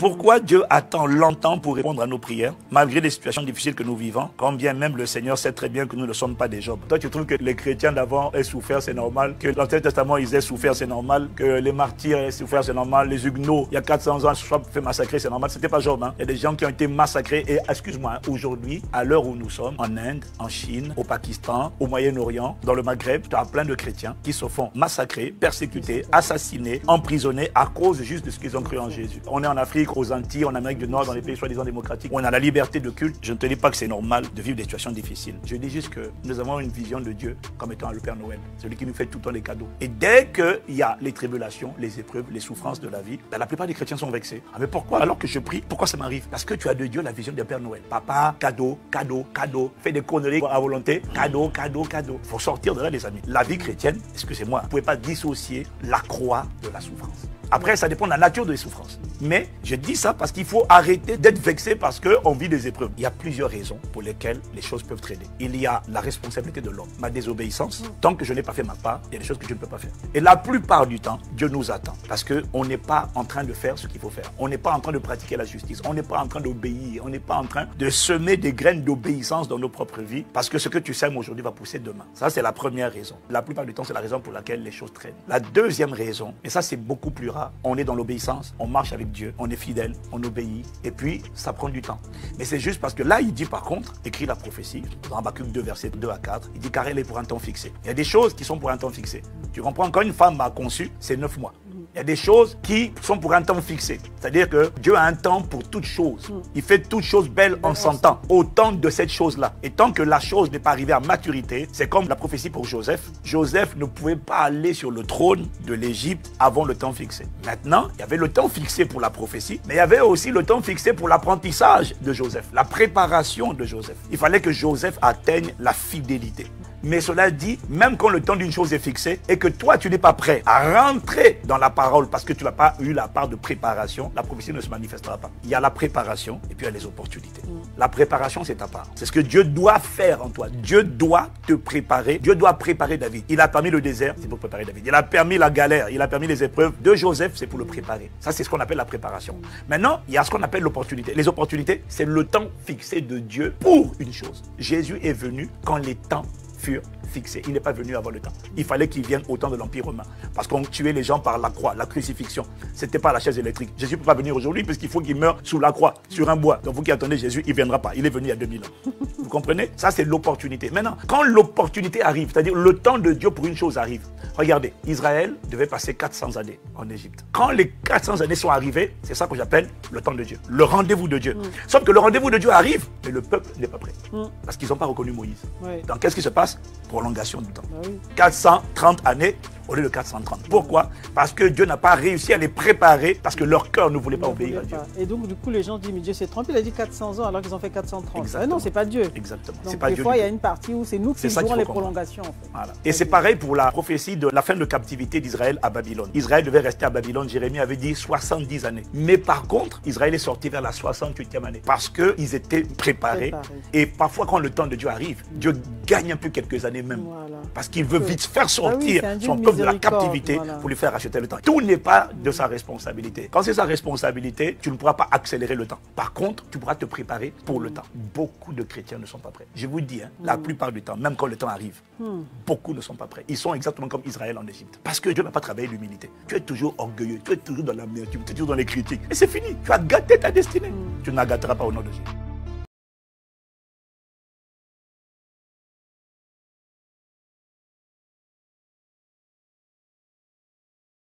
Pourquoi Dieu attend longtemps pour répondre à nos prières, malgré les situations difficiles que nous vivons, quand bien même le Seigneur sait très bien que nous ne sommes pas des Job. Toi, tu trouves que les chrétiens d'avant aient souffert, c'est normal, que l'Ancien Testament, ils aient souffert, c'est normal, que les martyrs aient souffert, c'est normal, les Huguenots, il y a 400 ans, se soient fait massacrer, c'est normal. C'était pas Job, hein. Il y a des gens qui ont été massacrés et, excuse-moi, aujourd'hui, à l'heure où nous sommes, en Inde, en Chine, au Pakistan, au Moyen-Orient, dans le Maghreb, tu as plein de chrétiens qui se font massacrer, persécuter, assassiner, emprisonner à cause juste de ce qu'ils ont cru en Jésus. On est en Afrique, aux Antilles, en Amérique du Nord, dans les pays soi-disant démocratiques, où on a la liberté de culte. Je ne te dis pas que c'est normal de vivre des situations difficiles. Je dis juste que nous avons une vision de Dieu comme étant le Père Noël, celui qui nous fait tout le temps les cadeaux. Et dès qu'il y a les tribulations, les épreuves, les souffrances de la vie, la plupart des chrétiens sont vexés. Ah mais pourquoi? Alors que je prie, pourquoi ça m'arrive? Parce que tu as de Dieu la vision du Père Noël. Papa, cadeau, cadeau, cadeau, fais des conneries à volonté, cadeau, cadeau, cadeau. Il faut sortir de là, les amis. La vie chrétienne, excusez-moi, vous ne pouvez pas dissocier la croix de la souffrance. Après, ça dépend de la nature des souffrances. Mais je dis ça parce qu'il faut arrêter d'être vexé parce qu'on vit des épreuves. Il y a plusieurs raisons pour lesquelles les choses peuvent traîner. Il y a la responsabilité de l'homme, ma désobéissance. Tant que je n'ai pas fait ma part, il y a des choses que je ne peux pas faire. Et la plupart du temps, Dieu nous attend parce qu'on n'est pas en train de faire ce qu'il faut faire. On n'est pas en train de pratiquer la justice. On n'est pas en train d'obéir. On n'est pas en train de semer des graines d'obéissance dans nos propres vies parce que ce que tu sèmes aujourd'hui va pousser demain. Ça, c'est la première raison. La plupart du temps, c'est la raison pour laquelle les choses traînent. La deuxième raison, et ça, c'est beaucoup plus rare, on est dans l'obéissance, on marche avec Dieu, on est fidèle, on obéit, et puis ça prend du temps. Mais c'est juste parce que là, il dit par contre, écrit la prophétie, dans Habakkuk 2, versets 2 à 4, il dit car elle est pour un temps fixé. Il y a des choses qui sont pour un temps fixé. Tu comprends, quand une femme a conçu, c'est 9 mois. Il y a des choses qui sont pour un temps fixé. C'est-à-dire que Dieu a un temps pour toute chose. Il fait toute chose belle en son temps, au temps de cette chose-là. Et tant que la chose n'est pas arrivée à maturité, c'est comme la prophétie pour Joseph. Joseph ne pouvait pas aller sur le trône de l'Égypte avant le temps fixé. Maintenant, il y avait le temps fixé pour la prophétie, mais il y avait aussi le temps fixé pour l'apprentissage de Joseph, la préparation de Joseph. Il fallait que Joseph atteigne la fidélité. Mais cela dit, même quand le temps d'une chose est fixé et que toi, tu n'es pas prêt à rentrer dans la parole parce que tu n'as pas eu la part de préparation, la prophétie ne se manifestera pas. Il y a la préparation et puis il y a les opportunités. La préparation, c'est ta part. C'est ce que Dieu doit faire en toi. Dieu doit te préparer. Dieu doit préparer David. Il a permis le désert, c'est pour préparer David. Il a permis la galère, il a permis les épreuves de Joseph, c'est pour le préparer. Ça, c'est ce qu'on appelle la préparation. Maintenant, il y a ce qu'on appelle l'opportunité. Les opportunités, c'est le temps fixé de Dieu pour une chose. Jésus est venu quand les temps furent fixés. Il n'est pas venu avant le temps. Il fallait qu'il vienne au temps de l'Empire romain. Parce qu'on tuait les gens par la croix, la crucifixion. Ce n'était pas la chaise électrique. Jésus ne peut pas venir aujourd'hui puisqu'il faut qu'il meure sous la croix, sur un bois. Donc vous qui attendez Jésus, il ne viendra pas. Il est venu il y a 2000 ans. Vous comprenez? Ça, c'est l'opportunité. Maintenant, quand l'opportunité arrive, c'est-à-dire le temps de Dieu pour une chose arrive. Regardez, Israël devait passer 400 années en Égypte. Quand les 400 années sont arrivées, c'est ça que j'appelle le temps de Dieu. Le rendez-vous de Dieu. Sauf que le rendez-vous de Dieu arrive, mais le peuple n'est pas prêt. Parce qu'ils n'ont pas reconnu Moïse. Donc qu'est-ce qui se passe? Prolongation du temps. 430 années au lieu de 430. Pourquoi? Parce que Dieu n'a pas réussi à les préparer parce que leur cœur ne voulait pas obéir à Dieu. Et donc, du coup, les gens disent, mais Dieu s'est trompé, il a dit 400 ans alors qu'ils ont fait 430. Mais non, c'est pas Dieu. Exactement. Donc, pas des Dieu fois, il y a une partie où c'est nous qui jouons les comprendre. prolongations. En fait. Voilà. Et c'est pareil pour la prophétie de la fin de captivité d'Israël à Babylone. Israël devait rester à Babylone, Jérémie avait dit 70 années. Mais par contre, Israël est sorti vers la 68e année parce qu'ils étaient préparés. Et parfois, quand le temps de Dieu arrive, Dieu gagne un peu quelques années même. Voilà. Parce qu'il veut vite faire sortir son peuple de la captivité pour lui faire racheter le temps. Tout n'est pas de sa responsabilité. Quand c'est sa responsabilité, tu ne pourras pas accélérer le temps. Par contre, tu pourras te préparer pour le temps. Beaucoup de chrétiens ne sont pas prêts. Je vous dis, la plupart du temps, même quand le temps arrive, beaucoup ne sont pas prêts. Ils sont exactement comme Israël en Égypte. Parce que Dieu n'a pas travaillé l'humilité. Tu es toujours orgueilleux, tu es toujours dans l'amertume, tu es toujours dans les critiques. Et c'est fini. Tu as gâté ta destinée. Tu ne la gâteras pas au nom de Jésus.